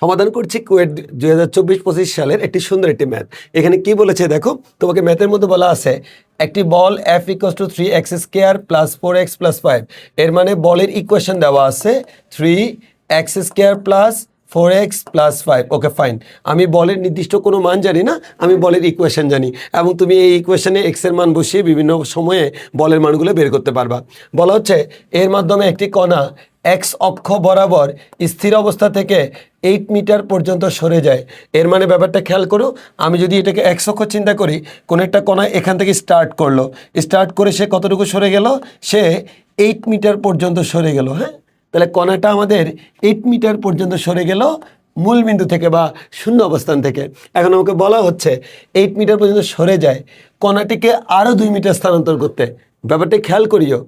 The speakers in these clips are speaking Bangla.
সমাধান করছি কুয়েট 2024-25 সালের একটি সুন্দর একটি ম্যাথ। এখানে কি বলেছে দেখো, তোমাকে ম্যাথের মধ্যে বলা আছে একটি বল F = 3x² + 4x + 5। এর মানে বলের ইকুয়েশন দেওয়া আছে 3x² + 4x + 5। ওকে ফাইন, আমি বলের নির্দিষ্ট কোনো মান জানি না, আমি বলের ইকুয়েশন জানি এবং তুমি এই ইকুয়েশনে x এর মান বসিয়ে বিভিন্ন সময়ে বলের মানগুলো বের করতে পারবা। বলা হচ্ছে এর মাধ্যমে একটি কণা x অক্ষ বরাবর স্থির অবস্থা থেকে 8 মিটার পর্যন্ত সরে যায়। এর মানে ব্যাপারটা খেয়াল করো, আমি যদি এটাকে x অক্ষ চিন্তা করি, কোন একটা কণা এখান থেকে স্টার্ট করলো, স্টার্ট করে সে কতটুকু সরে গেল, সে 8 মিটার পর্যন্ত সরে গেল। হ্যাঁ, তাহলে কণাটা আমাদের 8 মিটার পর্যন্ত সরে গেল মূল বিন্দু থেকে বা শূন্য অবস্থান থেকে। এখন আমাকে বলা হচ্ছে 8 মিটার পর্যন্ত সরে যায়, কণাটিকে আরও 2 মিটার স্থানান্তর করতে। ব্যাপারটা খেয়াল করিও,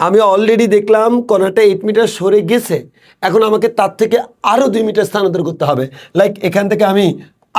আমি অলরেডি দেখলাম কণাটা 8 মিটার সরে গেছে, এখন আমাকে তার থেকে আরও 2 মিটার স্থানান্তর করতে হবে। লাইক এখান থেকে আমি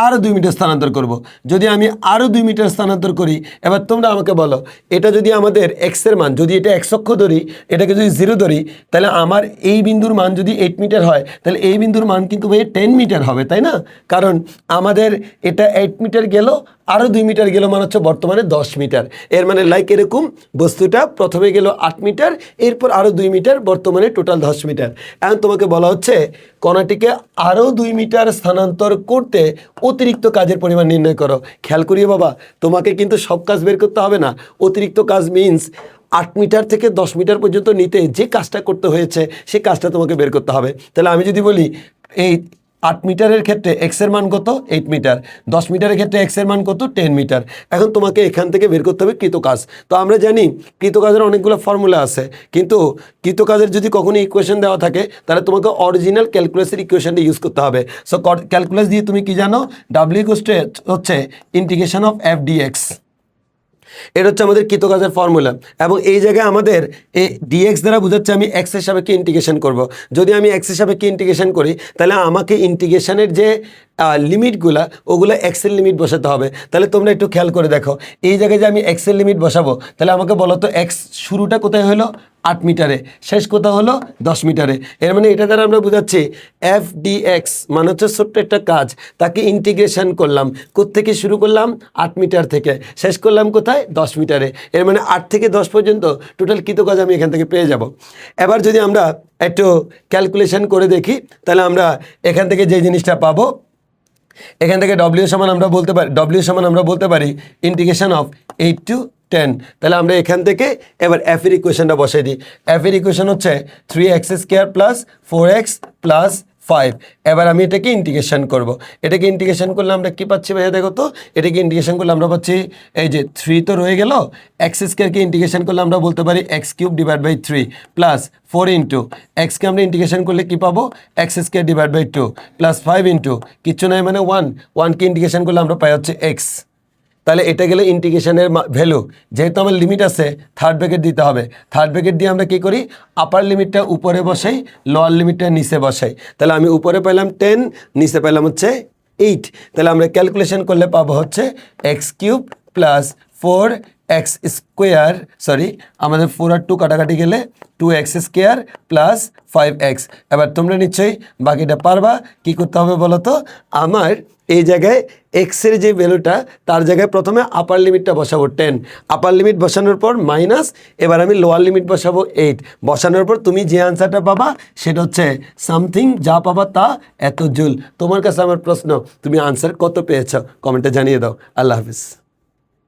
আরও 2 মিটার স্থানান্তর করব। যদি আমি আরও 2 মিটার স্থানান্তর করি, এবার তোমরা আমাকে বলো, এটা যদি আমাদের এক্সের মান, যদি এটা x অক্ষ ধরি, এটাকে যদি 0 ধরি, তাহলে আমার এই বিন্দুর মান যদি 8 মিটার হয়, তাহলে এই বিন্দুর মান কিন্তু ভাই 10 মিটার হবে, তাই না? কারণ আমাদের এটা 8 মিটার গেল, আরও 2 মিটার গেল, মানে হচ্ছে বর্তমানে 10 মিটার। এর মানে লাইক এরকম বস্তুটা প্রথমে গেল 8 মিটার, এরপর আরও 2 মিটার, বর্তমানে টোটাল 10 মিটার। এখন তোমাকে বলা হচ্ছে কণাটিকে আরও 2 মিটার স্থানান্তর করতে অতিরিক্ত কাজের পরিমাণ নির্ণয় করো। খেয়াল করিয়ে বাবা, তোমাকে কিন্তু সব কাজ বের করতে হবে না। অতিরিক্ত কাজ মিন্স 8 মিটার থেকে 10 মিটার পর্যন্ত নিতে যে কাজটা করতে হয়েছে সে কাজটা তোমাকে বের করতে হবে। তাহলে আমি যদি বলি এই 8 মিটারের ক্ষেত্রে x এর মান কত, 8 মিটার, 10 মিটারের ক্ষেত্রে x এর মান কত, 10 মিটার। এখন তোমাকে এখান থেকে বের করতে হবে কৃতকাজ। তো আমরা জানি কৃতকাজের অনেকগুলো ফর্মুলা আছে, কিন্তু কৃতকাজের যদি কখনো ইকুয়েশন দেওয়া থাকে, তাহলে তোমাকে অরিজিনাল ক্যালকুলাসের ইকুয়েশনটা ইউজ করতে হবে। সো ক্যালকুলাস দিয়ে তুমি কি জানো, W হচ্ছে ইন্টিগ্রেশন অফ f dx। এটা হচ্ছে আমাদের কৃতকাজের ফর্মুলা, এবং এই জায়গায় আমাদের এই dx দ্বারা বোঝাচ্ছে আমি x এর সাপেক্ষে ইন্টিগ্রেশন করব। যদি আমি x এর সাপেক্ষে ইন্টিগ্রেশন করি, তাহলে আমাকে ইন্টিগ্রেশনের যে লিমিটগুলা, ওগুলো x এর লিমিট বসাতে হবে। তাহলে তোমরা একটু খেয়াল করে দেখো, এই জায়গায় যে আমি x এর লিমিট বসাবো, তাহলে আমাকে বলো তো x শুরুটা কোথায় হলো, 8 মিটারে, শেষ কোথাও হলো 10 মিটারে। এর মানে এটা দ্বারা আমরা বোঝাচ্ছি f dx মানে হচ্ছে ছোট্ট একটা কাজ, তাকে ইন্টিগ্রেশন করলাম, কোত্থেকে শুরু করলাম, 8 মিটার থেকে, শেষ করলাম কোথায়, 10 মিটারে। এর মানে 8 থেকে 10 পর্যন্ত টোটাল কৃতকাজ আমি এখান থেকে পেয়ে যাব। এবার যদি আমরা একটু ক্যালকুলেশন করে দেখি, তাহলে আমরা এখান থেকে যে জিনিসটা পাবো, এখান থেকে W সমান আমরা বলতে পারি ইন্টিগ্রেশন অফ 8 to 10। তাহলে আমরা এখান থেকে এবার f এর ইকুয়েশনটা বসাই দিই। f এর ইকুয়েশন হচ্ছে 3x² + 4x + 5। এবার আমি এটাকে ইন্টিগ্রেশন করব। এটাকে ইন্টিগ্রেশন করলে আমরা কি পাচ্ছি ভাইয়া দেখো তো, এটাকে ইন্টিগ্রেশন করলে আমরা পাচ্ছি এই যে 3 তো রয়ে গেল, x² ইন্টিগ্রেশন করলে আমরা বলতে পারি x³ / 3 + 4 ইন্টু x কে আমরা ইন্টিগ্রেশন করলে কি পাবো, x² / 2 + 5 ইন্টু কিচ্ছু নাই মানে 1 কে ইন্টিগ্রেশন করলে আমরা পাই হচ্ছে x। তাহলে এটা গেলে ইন্টিগ্রেশনের ভ্যালু, যেহেতু আমার লিমিট আছে থার্ড ব্র্যাকেট দিতে হবে, থার্ড ব্র্যাকেট দিয়ে আমরা কি করি, আপার লিমিটটা উপরে বসাই, লোয়ার লিমিটটা নিচে বসাই। তাহলে আমি উপরে পেলাম 10, নিচে পেলাম হচ্ছে 8। তাহলে আমরা ক্যালকুলেশন করলে পাবো হচ্ছে x³ + 4x², সরি আমাদের 4 আর 2 কাটাকাটি গেলে 2x² + 5x। এবার তোমরা নিশ্চয়ই বাকিটা পারবা। কি করতে হবে বলো তো, আমার এই জায়গায় x এর যে ভ্যালুটা, তার জায়গায় প্রথমে আপার লিমিটটা বসাবো 10, আপার লিমিট বসানোর পর মাইনাস, এবার আমি লোয়ার লিমিট বসাবো 8। বসানোর পর তুমি যে আনসারটা পাবা সেটা হচ্ছে সামথিং, যা পাবা তা এত জুল। তোমার কাছে আমার প্রশ্ন, তুমি আনসার কত পেয়েছ কমেন্টে জানিয়ে দাও। আল্লাহ হাফিজ।